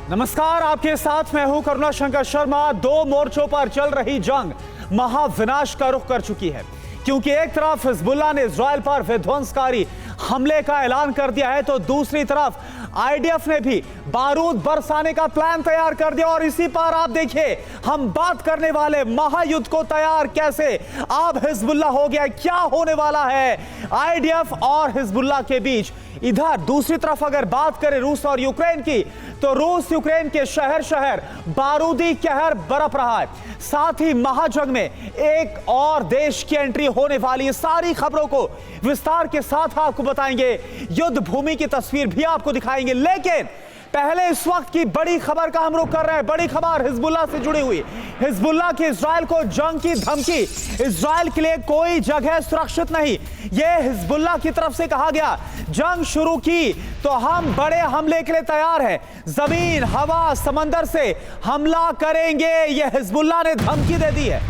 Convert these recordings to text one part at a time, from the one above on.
नमस्कार, आपके साथ मैं हूं करुणा शंकर शर्मा। दो मोर्चों पर चल रही जंग महाविनाश का रुख कर चुकी है, क्योंकि एक तरफ हिजबुल्लाह ने इजराइल पर विध्वंसकारी हमले का ऐलान कर दिया है, तो दूसरी तरफ आईडीएफ ने भी बारूद बरसाने का प्लान तैयार कर दिया। और इसी पर आप देखिए, हम बात करने वाले महायुद्ध को तैयार कैसे अब हिजबुल्लाह हो गया, क्या होने वाला है आईडीएफ और हिजबुल्लाह के बीच। इधर दूसरी तरफ अगर बात करें रूस और यूक्रेन की, तो रूस यूक्रेन के शहर शहर बारूदी कहर बरप रहा है। साथ ही महाजंग में एक और देश की एंट्री होने वाली है। सारी खबरों को विस्तार के साथ आपको बताएंगे, युद्ध भूमि की तस्वीर भी आपको दिखाएंगे। लेकिन पहले इस वक्त की बड़ी खबर का हम रुख कर रहे हैं। बड़ी खबर हिजबुल्लाह से जुड़ी हुई। हिजबुल्लाह की इजराइल को जंग की धमकी। इजराइल के लिए कोई जगह सुरक्षित नहीं, यह हिजबुल्लाह की तरफ से कहा गया। जंग शुरू की तो हम बड़े हमले के लिए तैयार हैं, जमीन, हवा, समंदर से हमला करेंगे, यह हिजबुल्लाह ने धमकी दे दी है।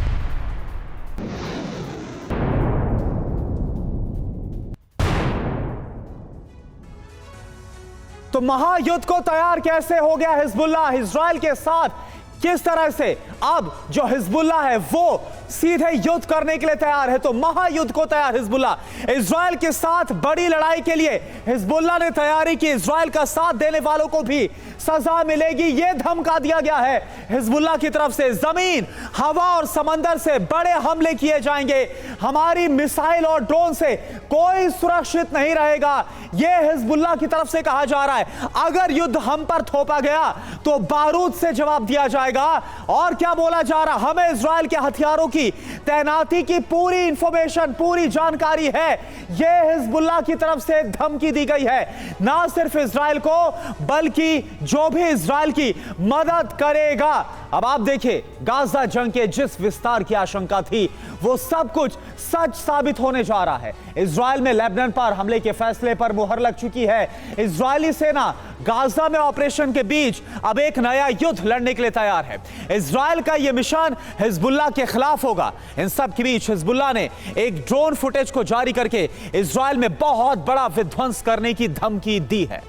तो महायुद्ध को तैयार कैसे हो गया हिजबुल्लाह इजराइल के साथ? किस तरह से अब जो हिजबुल्लाह है वो सीधे युद्ध करने के लिए तैयार है? तो महायुद्ध को तैयार हिजबुल्लाह इजराइल के साथ बड़ी लड़ाई के लिए हिजबुल्लाह ने तैयारी की। इजराइल का साथ देने वालों को भी सजा मिलेगी, यह धमका दिया गया है हिजबुल्लाह की तरफ से। जमीन, हवा और समंदर से बड़े हमले किए जाएंगे, हमारी मिसाइल और ड्रोन से कोई सुरक्षित नहीं रहेगा, यह हिजबुल्लाह की तरफ से कहा जा रहा है। अगर युद्ध हम पर थोपा गया तो बारूद से जवाब दिया जाएगा। और क्या बोला जा रहा, हमें इजराइल के हथियारों की तैनाती की पूरी इंफॉर्मेशन, पूरी जानकारी है, यह हिजबुल्लाह की तरफ से धमकी दी गई है। ना सिर्फ इजराइल को, बल्कि जो भी इजराइल की मदद करेगा। अब आप देखिए, गाजा जंग के जिस विस्तार की आशंका थी वो सब कुछ सच साबित होने जा रहा है। इजराइल में लेबनान पर हमले के फैसले पर मुहर लग चुकी है। इजरायली सेना गाजा में ऑपरेशन के बीच अब एक नया युद्ध लड़ने के लिए तैयार है। इजराइल का यह मिशन हिजबुल्लाह के खिलाफ होगा। इन सब के बीच हिजबुल्लाह ने एक ड्रोन फुटेज को जारी करके इजराइल में बहुत बड़ा विध्वंस करने की धमकी दी है।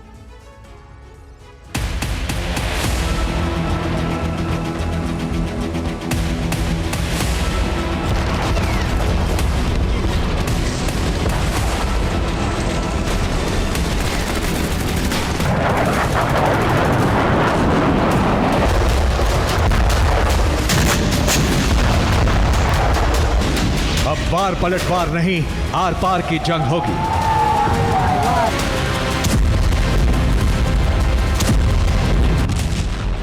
वार पलटवार नहीं, आर पार की जंग होगी।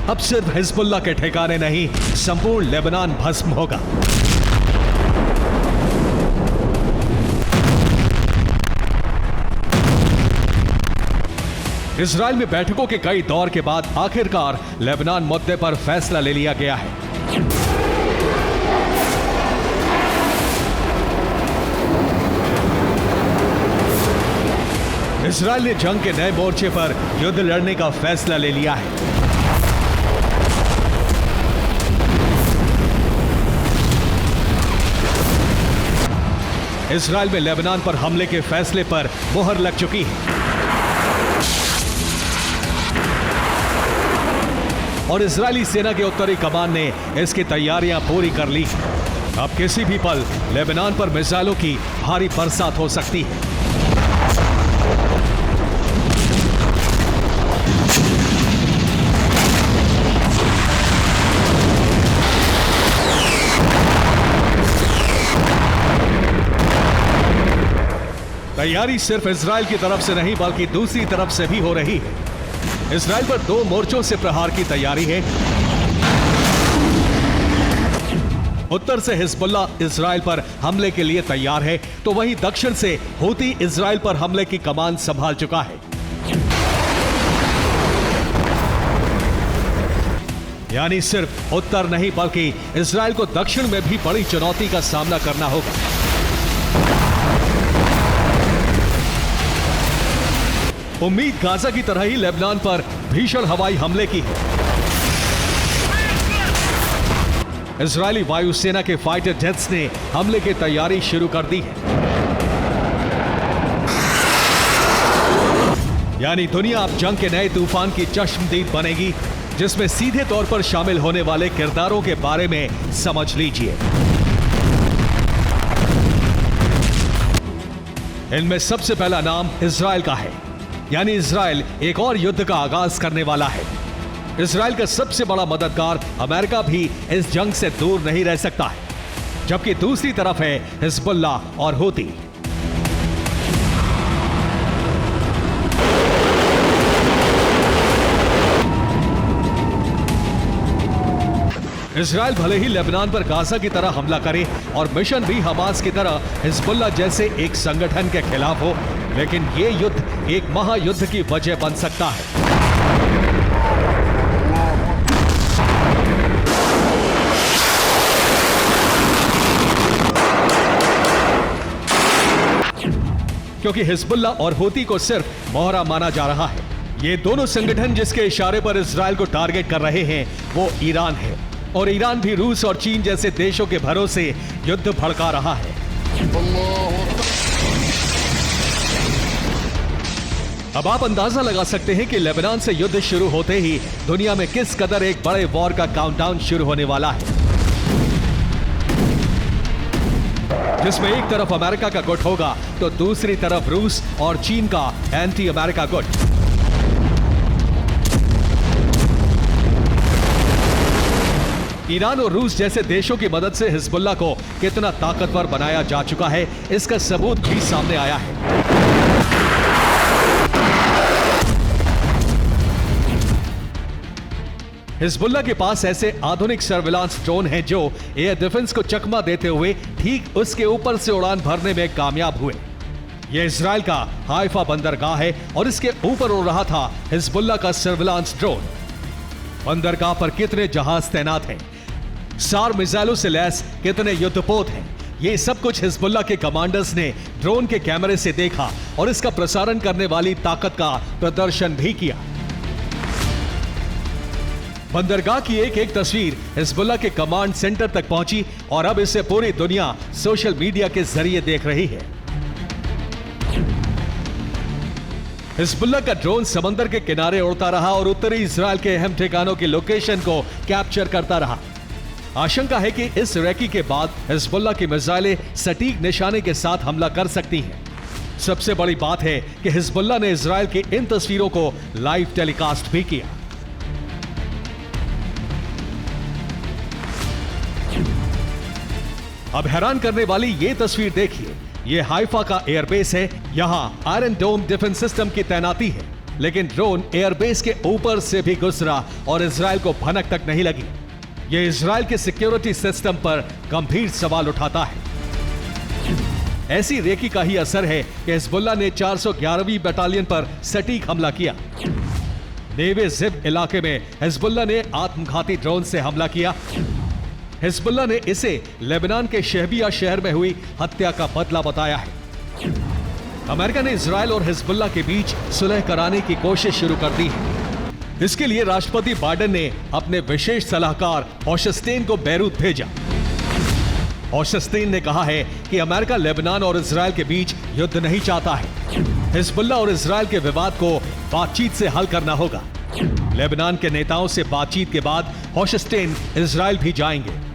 अब सिर्फ हिजबुल्लाह के ठिकाने नहीं, संपूर्ण लेबनान भस्म होगा। इजराइल में बैठकों के कई दौर के बाद आखिरकार लेबनान मुद्दे पर फैसला ले लिया गया है। इजराइल ने जंग के नए मोर्चे पर युद्ध लड़ने का फैसला ले लिया है। इजराइल में लेबनान पर हमले के फैसले पर मुहर लग चुकी है और इजरायली सेना के उत्तरी कमान ने इसकी तैयारियां पूरी कर ली। अब किसी भी पल लेबनान पर मिसाइलों की भारी बरसात हो सकती है। तैयारी सिर्फ इजराइल की तरफ से नहीं, बल्कि दूसरी तरफ से भी हो रही है। इजराइल पर दो मोर्चों से प्रहार की तैयारी है। उत्तर से हिजबुल्लाह इजराइल पर हमले के लिए तैयार है, तो वहीं दक्षिण से हूती इजराइल पर हमले की कमान संभाल चुका है। यानी सिर्फ उत्तर नहीं, बल्कि इजराइल को दक्षिण में भी बड़ी चुनौती का सामना करना होगा। उम्मीद गाजा की तरह ही लेबनान पर भीषण हवाई हमले की है। इजरायली वायुसेना के फाइटर जेट्स ने हमले की तैयारी शुरू कर दी है। यानी दुनिया अब जंग के नए तूफान की चश्मदीद बनेगी, जिसमें सीधे तौर पर शामिल होने वाले किरदारों के बारे में समझ लीजिए। इनमें सबसे पहला नाम इजराइल का है, यानी इजराइल एक और युद्ध का आगाज करने वाला है। इजराइल का सबसे बड़ा मददगार अमेरिका भी इस जंग से दूर नहीं रह सकता है, जबकि दूसरी तरफ है हिजबुल्ला और हूती। इजराइल भले ही लेबनान पर गाजा की तरह हमला करे और मिशन भी हमास की तरह हिजबुल्ला जैसे एक संगठन के खिलाफ हो, लेकिन ये युद्ध एक महायुद्ध की वजह बन सकता है। क्योंकि हिजबुल्ला और हूती को सिर्फ मोहरा माना जा रहा है। ये दोनों संगठन जिसके इशारे पर इजराइल को टारगेट कर रहे हैं वो ईरान है, और ईरान भी रूस और चीन जैसे देशों के भरोसे युद्ध भड़का रहा है। अब आप अंदाजा लगा सकते हैं कि लेबनान से युद्ध शुरू होते ही दुनिया में किस कदर एक बड़े वॉर का काउंटडाउन शुरू होने वाला है, जिसमें एक तरफ अमेरिका का गुट होगा तो दूसरी तरफ रूस और चीन का एंटी अमेरिका गुट। ईरान और रूस जैसे देशों की मदद से हिजबुल्ला को कितना ताकतवर बनाया जा चुका है, इसका सबूत भी सामने आया है। हिजबुल्ला के पास ऐसे आधुनिक सर्विलांस ड्रोन हैं जो एयर डिफेंस को चकमा देते हुए ठीक उसके ऊपर से उड़ान भरने में कामयाब हुए। यह इजराइल का हाइफा बंदरगाह है और इसके ऊपर उड़ रहा था हिजबुल्ला का सर्विलांस ड्रोन। बंदरगाह पर कितने जहाज तैनात हैं, सार मिसाइलों से लैस कितने युद्धपोत हैं, ये सब कुछ हिजबुल्ला के कमांडर्स ने ड्रोन के कैमरे से देखा और इसका प्रसारण करने वाली ताकत का प्रदर्शन भी किया। बंदरगाह की एक एक तस्वीर हिजबुल्ला के कमांड सेंटर तक पहुंची और अब इसे पूरी दुनिया सोशल मीडिया के जरिए देख रही है। हिजबुल्ला का ड्रोन समंदर के किनारे उड़ता रहा और उत्तरी इजराइल के अहम ठिकानों की लोकेशन को कैप्चर करता रहा। आशंका है कि इस रैकी के बाद हिजबुल्ला की मिसाइलें सटीक निशाने के साथ हमला कर सकती हैं। सबसे बड़ी बात है कि हिजबुल्ला ने इजराइल की इन तस्वीरों को लाइव टेलीकास्ट भी किया। अब हैरान करने वाली ये तस्वीर देखिए, ये हाइफा का एयरबेस है। यहां आयरन डोम डिफेंस सिस्टम की तैनाती है, लेकिन ड्रोन एयरबेस के ऊपर से भी गुजरा और इजराइल को भनक तक नहीं लगी। यह इजराइल के सिक्योरिटी सिस्टम पर गंभीर सवाल उठाता है। ऐसी रेकी का ही असर है कि हिजबुल्ला ने 411वीं बटालियन पर सटीक हमला किया। नेवे जिब इलाके में हिजबुल्ला ने आत्मघाती ड्रोन से हमला किया। हिजबुल्ला ने इसे लेबनान के शहबिया शहर में हुई हत्या का बदला बताया है। अमेरिका ने इजराइल और हिजबुल्ला के बीच सुलह कराने की कोशिश शुरू कर दी है। इसके लिए राष्ट्रपति बाइडेन ने अपने विशेष सलाहकार होशस्टेन को बैरूत भेजा। होशस्टेन ने कहा है कि अमेरिका लेबनान और इजराइल के बीच युद्ध नहीं चाहता है। हिजबुल्ला और इजराइल के विवाद को बातचीत से हल करना होगा। लेबनान के नेताओं से बातचीत के बाद होशस्टेन इजराइल भी जाएंगे।